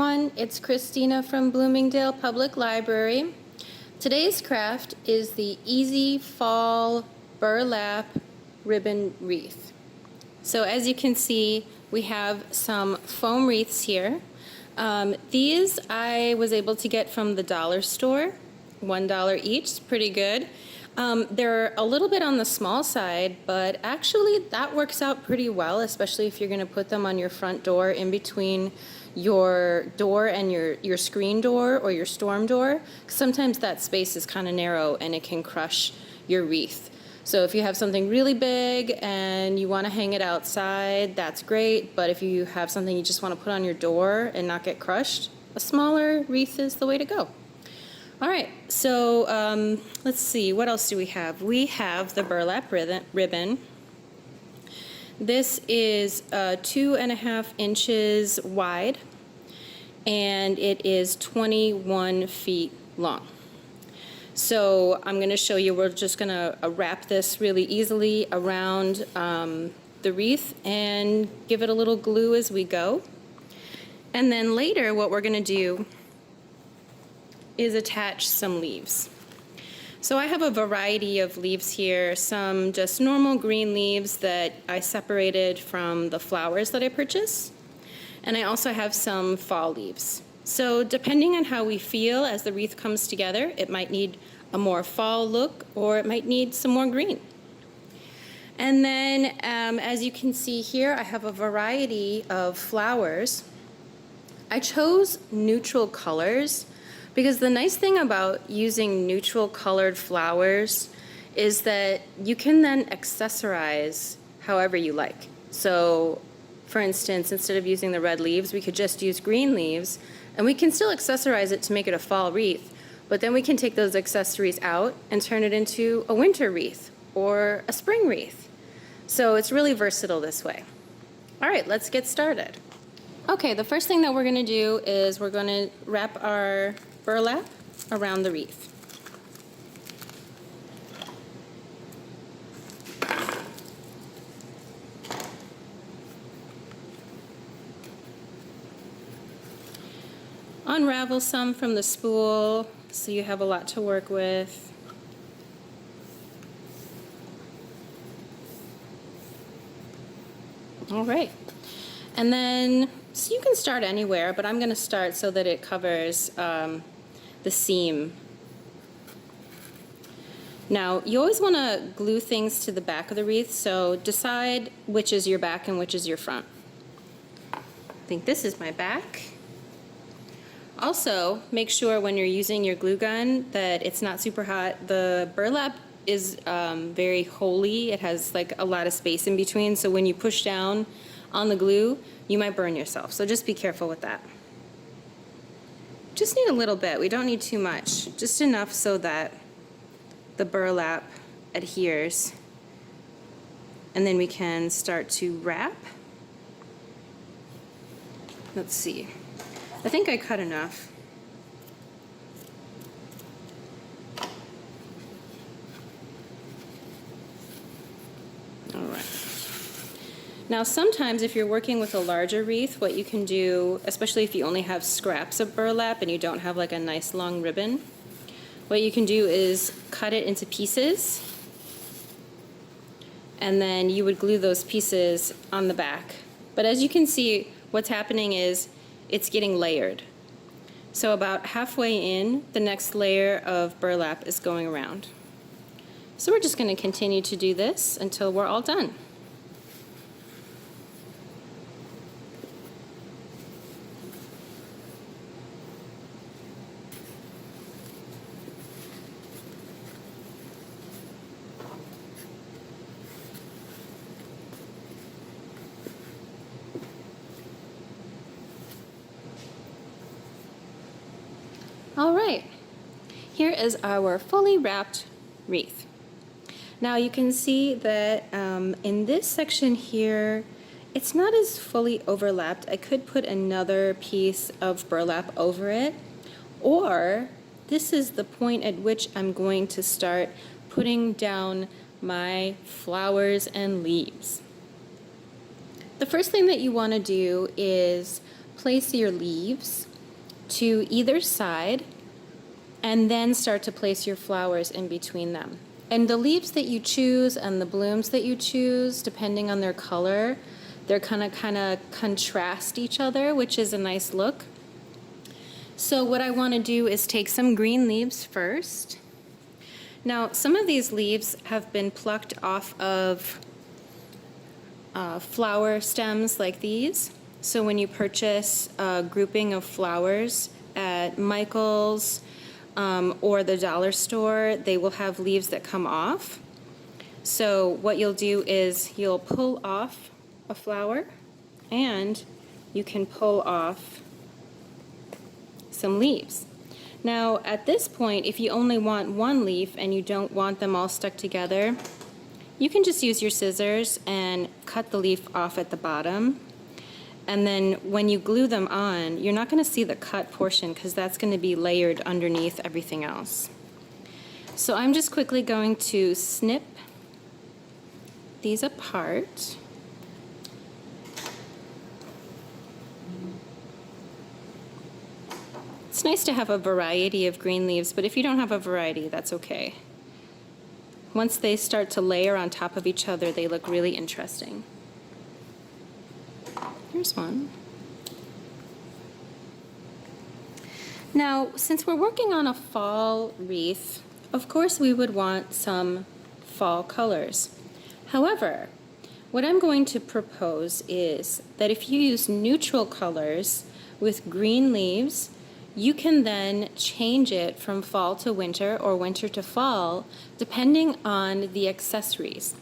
everyone, it's Christina from Bloomingdale Public Library. Today's craft is the Easy Fall Burlap Ribbon Wreath. So as you can see, we have some foam wreaths here. These I was able to get from the dollar store, $1 each, pretty good. They're a little bit on the small side, but actually that works out pretty well, especially if you're going to put them on your front door in between your door and your screen door or your storm door. Sometimes that space is kind of narrow and it can crush your wreath. So if you have something really big and you want to hang it outside, that's great. But if you have something you just want to put on your door and not get crushed, a smaller wreath is the way to go. All right, so let's see, what else do we have? We have the burlap ribbon. This is 2.5 inches wide, and it is 21 feet long. So I'm going to show you, we're just going to wrap this really easily around the wreath and give it a little glue as we go. And then later what we're going to do is attach some leaves. So I have a variety of leaves here, some just normal green leaves that I separated from the flowers that I purchased, and I also have some fall leaves. So depending on how we feel as the wreath comes together, it might need a more fall look or it might need some more green. And then as you can see here, I have a variety of flowers. I chose neutral colors because the nice thing about using neutral colored flowers is that you can then accessorize however you like. So for instance, instead of using the red leaves, we could just use green leaves, and we can still accessorize it to make it a fall wreath, but then we can take those accessories out and turn it into a winter wreath or a spring wreath. So it's really versatile this way. All right, let's get started. Okay, the first thing that we're gonna do is we're gonna wrap our burlap around the wreath. Unravel some from the spool so you have a lot to work with. All right, and then so you can start anywhere, but I'm going to start so that it covers the seam. Now, you always want to glue things to the back of the wreath, so decide which is your back and which is your front. I think this is my back. Also, make sure when you're using your glue gun that it's not super hot. The burlap is very holey. It has like a lot of space in between, so when you push down on the glue, you might burn yourself. So just be careful with that. Just need a little bit. We don't need too much. Just enough so that the burlap adheres. And then we can start to wrap. Let's see. I think I cut enough. All right. Now sometimes if you're working with a larger wreath, what you can do, especially if you only have scraps of burlap and you don't have like a nice long ribbon, what you can do is cut it into pieces, and then you would glue those pieces on the back. But as you can see, what's happening is it's getting layered. So about halfway in, the next layer of burlap is going around. So we're just going to continue to do this until we're all done. All right, here is our fully wrapped wreath. Now you can see that in this section here, it's not as fully overlapped. I could put another piece of burlap over it, or this is the point at which I'm going to start putting down my flowers and leaves. The first thing that you want to do is place your leaves to either side and then start to place your flowers in between them. And the leaves that you choose and the blooms that you choose, depending on their color, they're kind of contrast each other, which is a nice look. So what I want to do is take some green leaves first. Now, some of these leaves have been plucked off of flower stems like these. So when you purchase a grouping of flowers at Michael's or the dollar store, they will have leaves that come off. So what you'll do is you'll pull off a flower and you can pull off some leaves. Now at this point, if you only want one leaf and you don't want them all stuck together, you can just use your scissors and cut the leaf off at the bottom. And then when you glue them on, you're not going to see the cut portion because that's going to be layered underneath everything else. So I'm just quickly going to snip these apart. It's nice to have a variety of green leaves, but if you don't have a variety, that's okay. Once they start to layer on top of each other, they look really interesting. Here's one. Now, since we're working on a fall wreath, of course we would want some fall colors. However, what I'm going to propose is that if you use neutral colors with green leaves, you can then change it from fall to winter or winter to fall, depending on the accessories.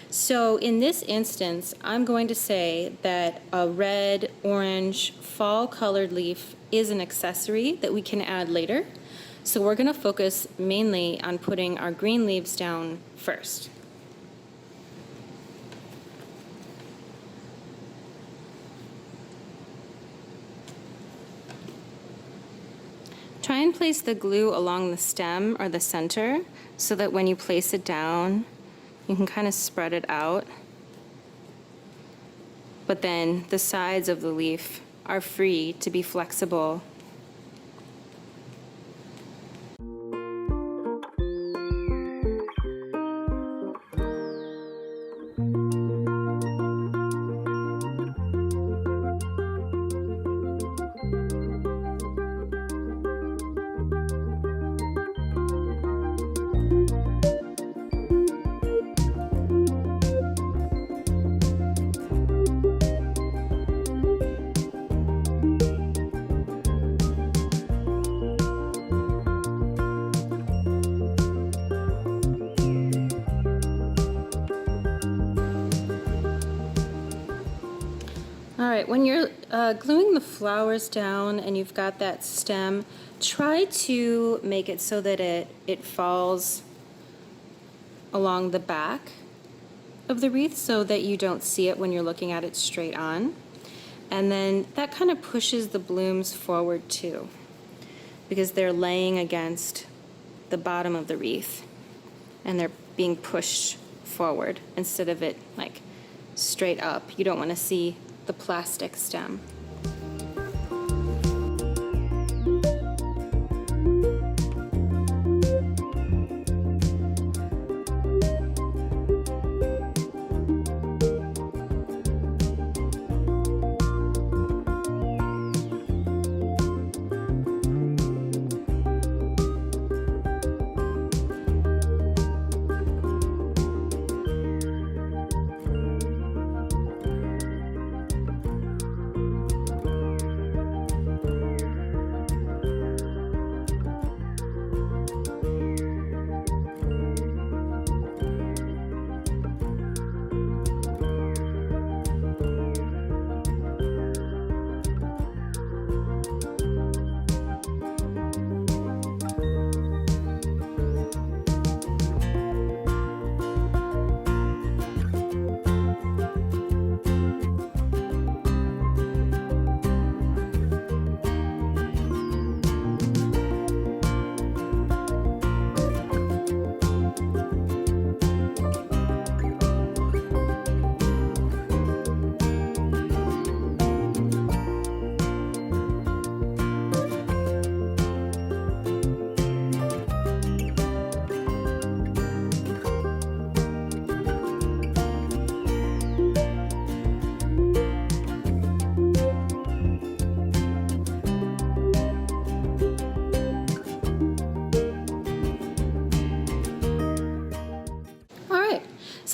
So in this instance, I'm going to say that a red, orange, fall colored leaf is an accessory that we can add later. So we're going to focus mainly on putting our green leaves down first. Try and place the glue along the stem or the center so that when you place it down, you can kind of spread it out. But then the sides of the leaf are free to be flexible. All right, when you're gluing the flowers down and you've got that stem, try to make it so that it falls along the back of the wreath so that you don't see it when you're looking at it straight on. And then that kind of pushes the blooms forward too, because they're laying against the bottom of the wreath and they're being pushed forward instead of it like straight up. You don't want to see the plastic stem.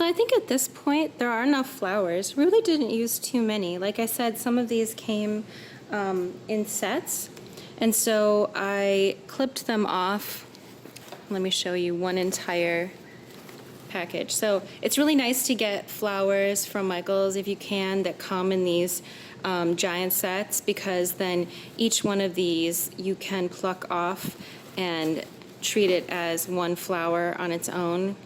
So I think at this point there are enough flowers. We really didn't use too many. Like I said, some of these came in sets, and so I clipped them off. Let me show you one entire package. So it's really nice to get flowers from Michael's if you can that come in these giant sets, because then each one of these you can pluck off and treat it as one flower on its own,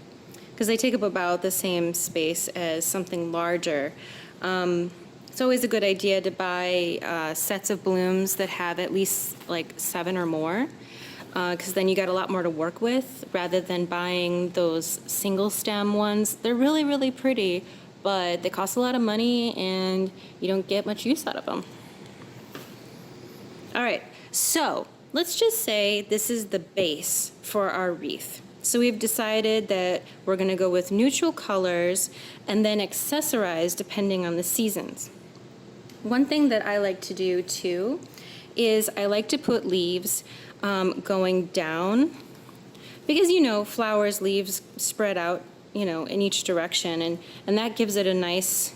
because they take up about the same space as something larger. It's always a good idea to buy sets of blooms that have at least like 7 or more, because then you got a lot more to work with rather than buying those single stem ones. They're really, really pretty, but they cost a lot of money and you don't get much use out of them. All right, so let's just say this is the base for our wreath. So we've decided that we're gonna go with neutral colors and then accessorize depending on the seasons. One thing that I like to do too is I like to put leaves going down, because you know flowers, leaves spread out, you know, in each direction, and that gives it a nice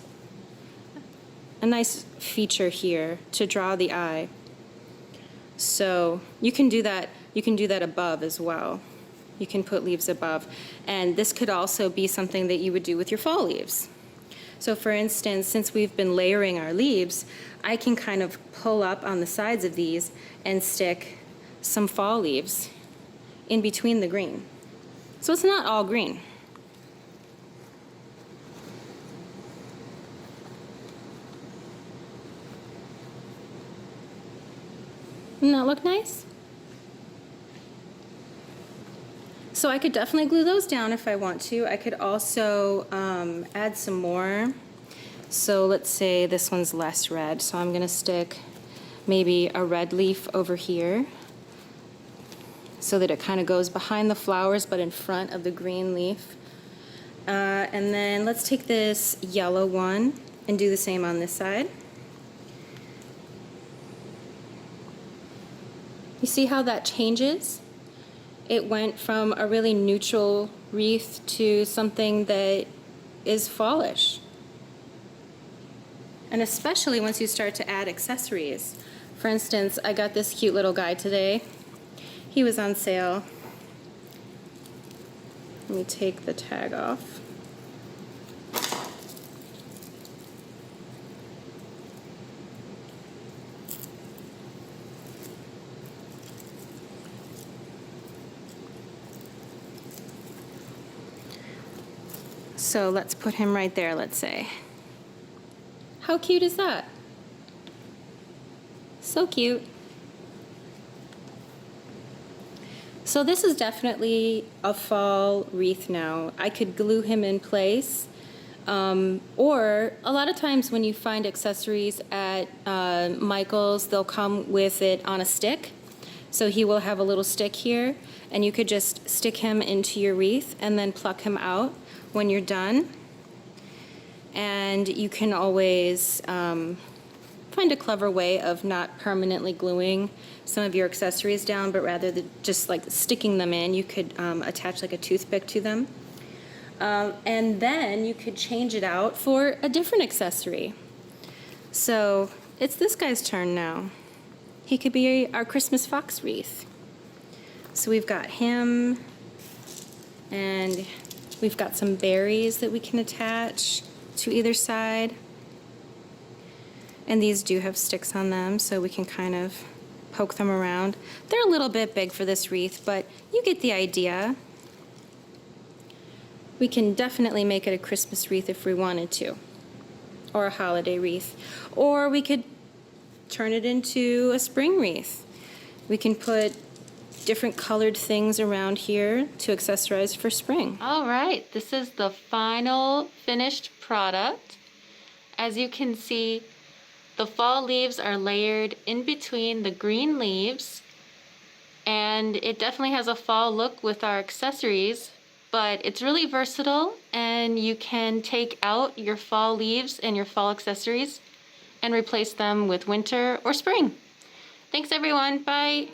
feature here to draw the eye. So you can do that above as well. You can put leaves above, and this could also be something that you would do with your fall leaves. So for instance, since we've been layering our leaves, I can kind of pull up on the sides of these and stick some fall leaves in between the green. So it's not all green. Doesn't that look nice? So I could definitely glue those down if I want to. I could also add some more. So let's say this one's less red, so I'm gonna stick maybe a red leaf over here so that it kind of goes behind the flowers but in front of the green leaf. And then let's take this yellow one and do the same on this side. You see how that changes? It went from a really neutral wreath to something that is fallish. And especially once you start to add accessories. For instance, I got this cute little guy today. He was on sale. Let me take the tag off. So let's put him right there, let's say. How cute is that? So cute. So this is definitely a fall wreath now. I could glue him in place, or a lot of times when you find accessories at Michael's, they'll come with it on a stick. So he will have a little stick here, and you could just stick him into your wreath and then pluck him out when you're done. And you can always find a clever way of not permanently gluing some of your accessories down, but rather just like sticking them in. You could attach like a toothpick to them. And then you could change it out for a different accessory. So it's this guy's turn now. He could be our Christmas fox wreath. So we've got him, and we've got some berries that we can attach to either side. And these do have sticks on them, so we can kind of poke them around. They're a little bit big for this wreath, but you get the idea. We can definitely make it a Christmas wreath if we wanted to, or a holiday wreath. Or we could turn it into a spring wreath. We can put different colored things around here to accessorize for spring. All right, this is the final finished product. As you can see, the fall leaves are layered in between the green leaves, and it definitely has a fall look with our accessories, but it's really versatile, and you can take out your fall leaves and your fall accessories and replace them with winter or spring. Thanks everyone, bye.